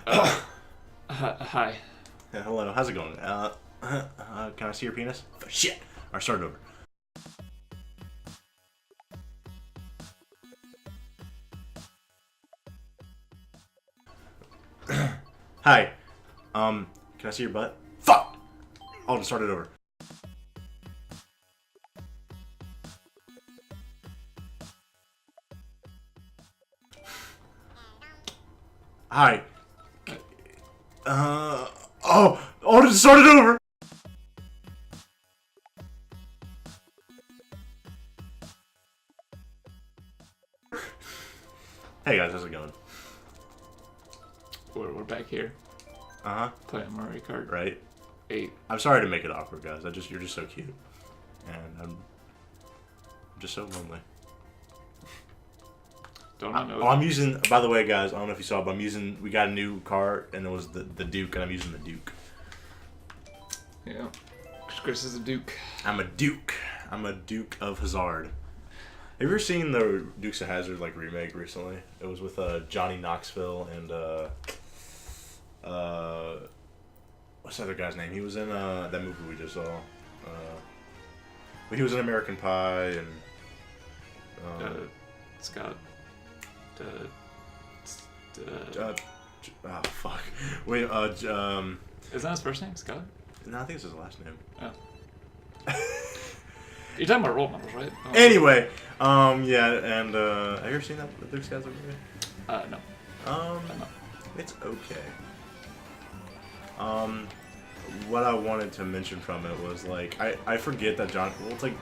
Hi. Yeah, hello, how's it going? Can I see your penis? Shit! Alright, start it over. Hi. Can I see your butt? Fuck! I'll just start it over. Hi. I'll just start it over! Hey guys, how's it going? We're back here playing Mario Kart. Right? 8. I'm sorry to make it awkward, guys. You're just so cute. And I'm just so lonely. Don't I know? I'm using, by the way, guys, I don't know if you saw, but we got a new car, and it was the Duke, and I'm using the Duke. Yeah. Chris is a Duke. I'm a Duke. I'm a Duke of Hazard. Have you ever seen the Dukes of Hazzard remake recently? It was with Johnny Knoxville and what's the other guy's name? He was in that movie we just saw. He was in American Pie and Scott. Oh fuck. Wait. Is that his first name, Scott? No, I think it's his last name. Oh. You're talking about role models, right? Oh. Anyway, yeah, and have you ever seen that Dukes of Hazzard movie? No. It's okay. What I wanted to mention from it was I forget that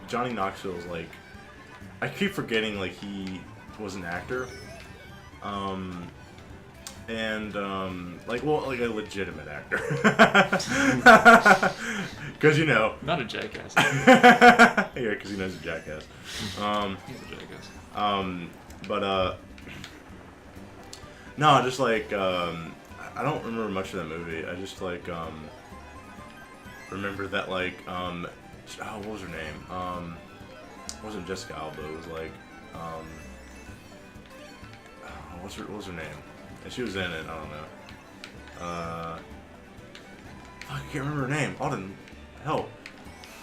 Johnny Knoxville's I keep forgetting he was an actor. And a legitimate actor. Because Not a jackass. yeah, because he knows a jackass. He's a jackass. No, just I don't remember much of that movie. I just remember that what was her name? It wasn't Jessica Alba. It was what was her name? And she was in it. I don't know. Fuck, I can't remember her name. Alden, help.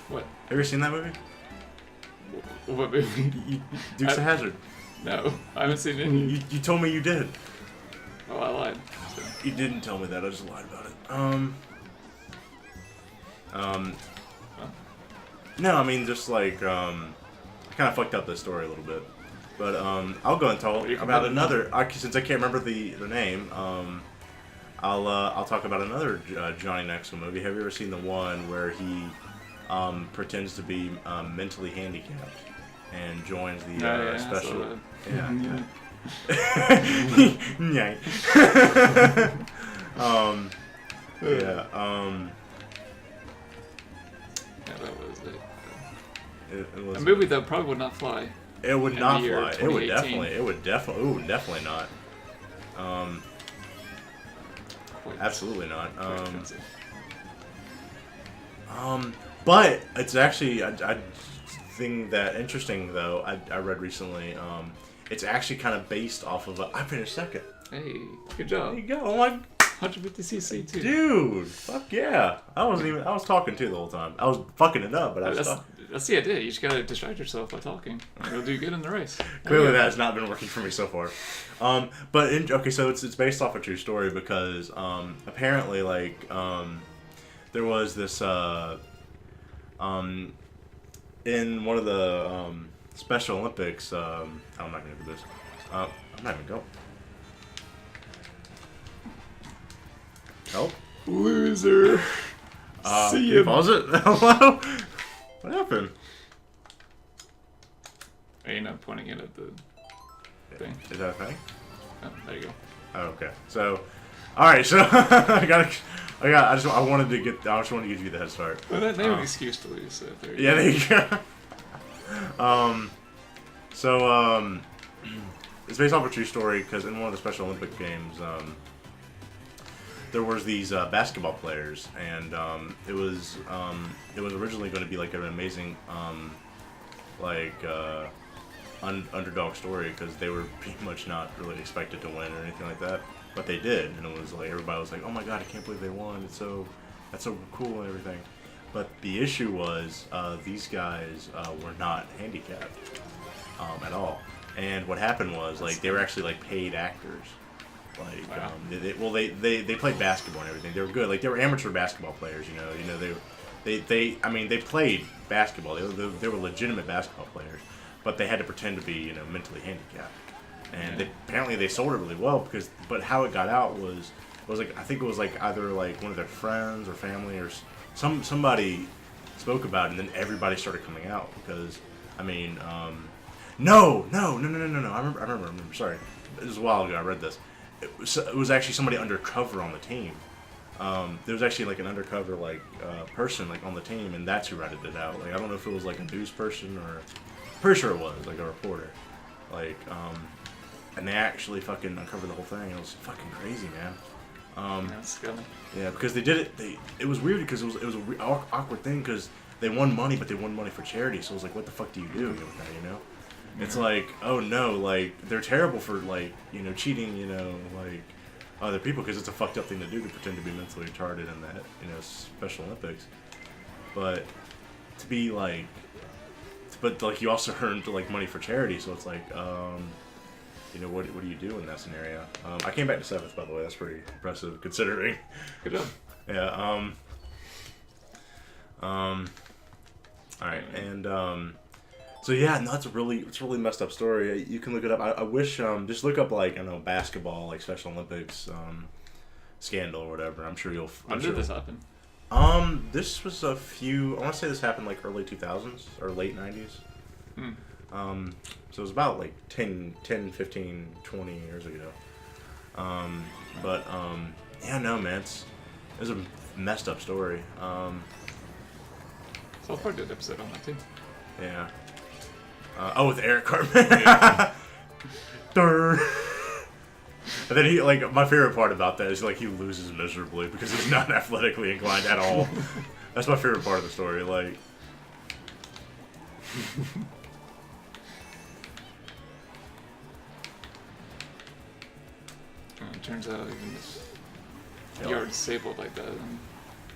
What? Have you ever seen that movie? What movie? Dukes of Hazzard. No, I haven't seen any. You told me you did. Oh, I lied. So. You didn't tell me that. I just lied about it. No, I mean just I kind of fucked up this story a little bit. But I'll go and tell about another. Since I can't remember the name, I'll talk about another Johnny Knoxville movie. Have you ever seen the one where he pretends to be mentally handicapped and joins the special? Yeah. Yeah. Yeah. Yeah, that was it. It was a movie that probably would not fly. It would not fly. It would definitely not. Absolutely not. But it's actually a thing that interesting though. I read recently. It's actually kind of based off of I finished second. Hey, good job. There you go. Oh my. 150cc too. Dude, fuck yeah. I was talking too the whole time. I was fucking it up, but I was talking. That's the idea. You just gotta distract yourself by talking. You'll do good in the race. Clearly, that has not been working for me so far. Okay, so it's based off a true story because apparently, there was this in one of the Special Olympics. I'm not gonna do this. I'm not even go. Help. Loser. See you. Pause it. Hello. What happened? Are you not pointing it at the thing? Is that a thing? Oh, there you go. Oh, okay. So, all right. So I just wanted to give you the head start. Well, they have an excuse to lose. So there you yeah, go. there you go. It's based off a true story because in one of the Special Olympic games, there was these basketball players, and it was originally going to be an amazing underdog story because they were pretty much not really expected to win or anything like that, but they did, and it was like everybody was like, "Oh my god, I can't believe they won! That's so cool and everything." But the issue was these guys were not handicapped at all, and what happened was like they were actually like paid actors. Like, wow. they played basketball and everything. They were good. Like, they were amateur basketball players. They played basketball. They were legitimate basketball players, but they had to pretend to be mentally handicapped. And apparently they sold it really well but how it got out was like I think it was like either like one of their friends or family or somebody spoke about it, and then everybody started coming out because I mean no. I remember. Sorry, it was a while ago. I read this. It was actually somebody undercover on the team. There was actually like an undercover person like on the team, and that's who ratted it out. Like I don't know if it was like a news person or pretty sure it was like a reporter. Like and they actually fucking uncovered the whole thing. It was fucking crazy, man. That's scary. Yeah, because they did it. It was weird because it was an awkward thing because they won money, but they won money for charity. So it was like, what the fuck do you do with that? It's like, oh no, like they're terrible for like cheating, like other people because it's a fucked up thing to do to pretend to be mentally retarded in that Special Olympics. But to be like, you also earned like money for charity, so it's like, what do you do in that scenario? I came back to 7th, by the way. That's pretty impressive considering. Good job. Yeah. All right, and so yeah, no, it's a really messed up story. You can look it up. I wish just look up like basketball like Special Olympics scandal or whatever. I'm sure you'll. When did this happen? This was I want to say this happened like early 2000s or late 90s. So it was about like 10, 15, 20 years ago. Yeah, no, man, it was a messed up story. South Park did an episode on that too. Yeah. With Eric Cartman. Yeah. And then he my favorite part about that is he loses miserably because he's not athletically inclined at all. That's my favorite part of the story. It turns out even if you're disabled like that, and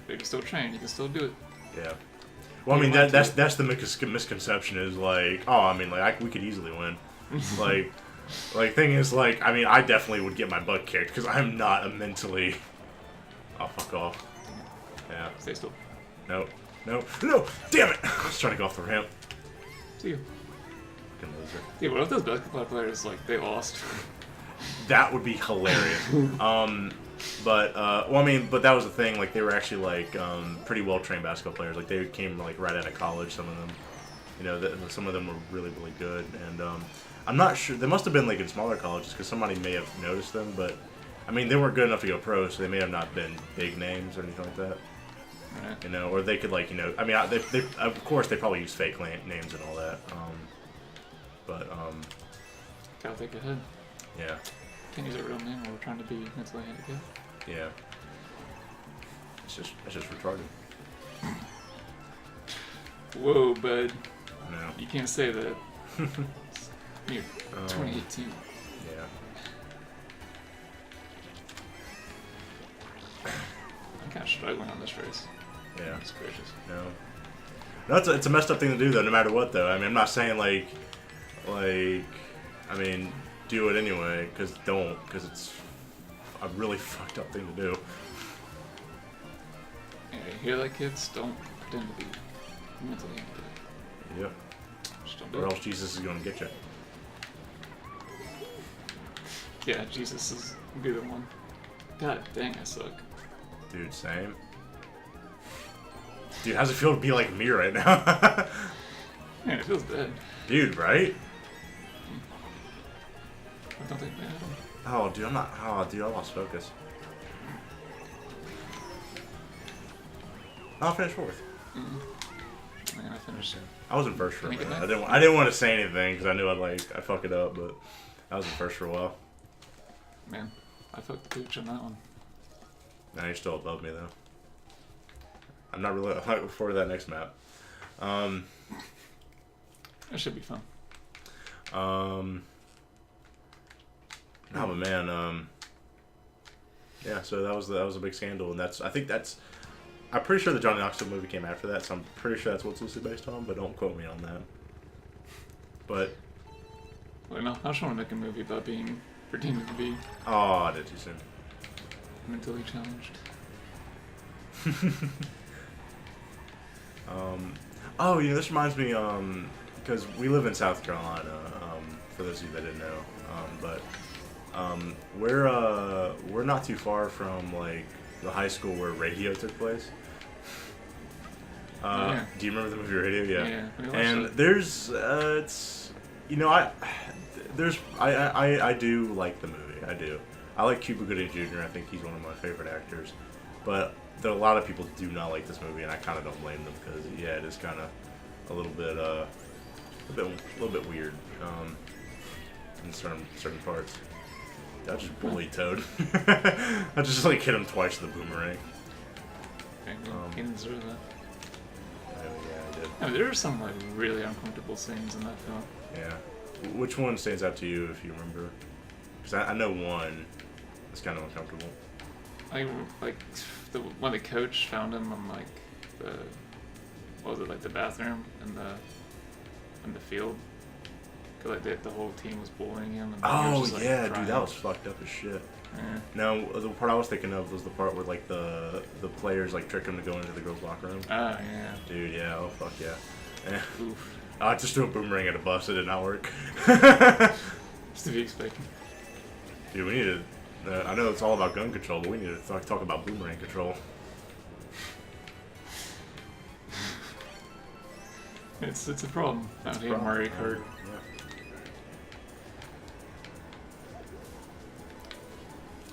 you can still train, you can still do it. Yeah. Well, I mean that's the misconception is we could easily win. Thing is I definitely would get my butt kicked because I'm not a mentally. Oh, fuck off. Yeah. Stay still. No. Damn it! I was trying to go off the ramp. See you. Fucking loser. Yeah, what if those basketball players they lost? That would be hilarious. But that was the thing. They were actually pretty well trained basketball players. They came right out of college. Some of them, some of them were really good. And I'm not sure. They must have been in smaller colleges because somebody may have noticed them. But they weren't good enough to go pro, so they may have not been big names or anything like that. Right. Or they could they of course they probably use fake names and all that. Gotta think ahead. Yeah. Can't use a real name when we're trying to be mentally handicapped. Yeah. It's just retarded. Whoa, bud. No. You can't say that. You're 2018. Yeah. I'm kind of struggling on this race. Yeah. It's gracious. No, it's a messed up thing to do though. No matter what though. I'm not saying do it anyway, because it's a really fucked up thing to do. Yeah, you hear that, kids? Don't pretend to be mentally handicapped. Yep. Just don't do Or it. else Jesus is gonna get you. Yeah, Jesus is be the one. God dang, I suck. Dude, same. Dude, how's it feel to be like me right now? Man, it feels dead. Dude, right? I don't think bad. Oh, dude, I lost focus. I'll finish 4th. Man, I finished. I was in first for a Make it minute. back? I didn't want to say anything because I knew I'd fuck it up, but I was in first for a while. Man, I fucked the pooch on that one. Now you're still above me though. I'm not looking forward to that next map. That should be fun. No, but man, yeah. So that was a big scandal, and I'm pretty sure the Johnny Knoxville movie came after that, so I'm pretty sure that's what it's loosely based on, but don't quote me on that. But Well, no, I just want to make a movie about being pretending to be oh, I did too soon. mentally challenged. Oh, this reminds me, because we live in South Carolina, for those of you that didn't know, we're not too far from, like, the high school where radio took place. Yeah. Do you remember the movie Radio? Yeah. Yeah, we watched And it. there's, I do like the movie. I do. I like Cuba Gooding Jr. I think he's one of my favorite actors. But a lot of people do not like this movie, and I kind of don't blame them because, yeah, it is kind of a little bit weird in certain parts. I just bullied Toad. I just like hit him twice with a boomerang. He didn't deserve that. Yeah, I did. I mean, there are some like really uncomfortable scenes in that film. Yeah. Which one stands out to you if you remember? Because I know one that's kind of uncomfortable. Like when the coach found him on like the bathroom in the field. Cause like the whole team was bullying him. And he was just, like, yeah, crying. dude, that was fucked up as shit. Yeah. No, the part I was thinking of was the part where like the players like trick him to go into the girls' locker room. Ah, yeah. Dude, yeah, oh fuck yeah. Oof. I just threw a boomerang at a bus. It did not work. Just to be expected. Dude, we need to. I know it's all about gun control, but we need to talk about boomerang control. It's a problem out here in Mario Kart.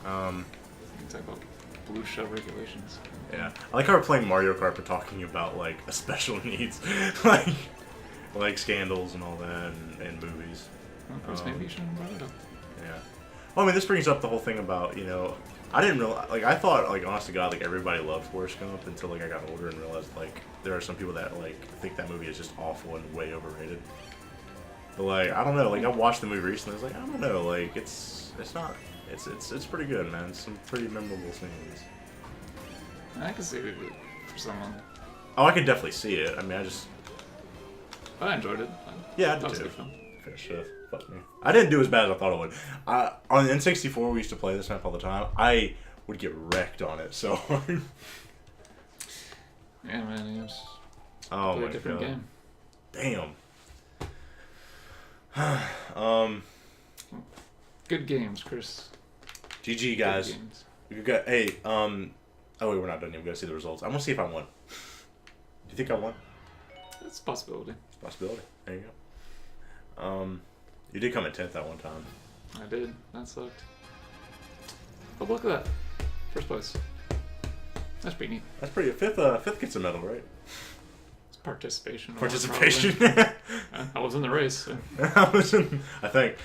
You talk about blue shell regulations. Yeah, I like how we're playing Mario Kart but talking about like special needs, like scandals and all that, and movies. Well, of course, maybe you shouldn't have brought it up. Yeah. Well, I mean, this brings up the whole thing about, I didn't realize, like, I thought, like, honest to God, like, everybody loved Forrest Gump until, like, I got older and realized, like, there are some people that, like, think that movie is just awful and way overrated. But, like, I don't know, like, I watched the movie recently, I was like, I don't know, like, it's pretty good, man. It's some pretty memorable scenes. I can see it for someone. Oh, I could definitely see it. I mean, But I enjoyed it. Yeah, I did That was a too. good film. Finish it. Fuck me. I didn't do as bad as I thought I would. On N64, we used to play this map all the time. I would get wrecked on it so hard. Yeah, man, it was Oh my a different God. game. Damn. Good games, Chris. GG, guys. Good games. We got. Hey. Oh wait, we're not done yet. We gotta see the results. I want to see if I won. Do you think I won? It's a possibility. It's a possibility. There you go. You did come in 10th that one time. I did. That sucked. But look at that. First place. That's pretty neat. That's pretty. Fifth gets a medal, right? It's participation. Participation. I was in the race. So. I think.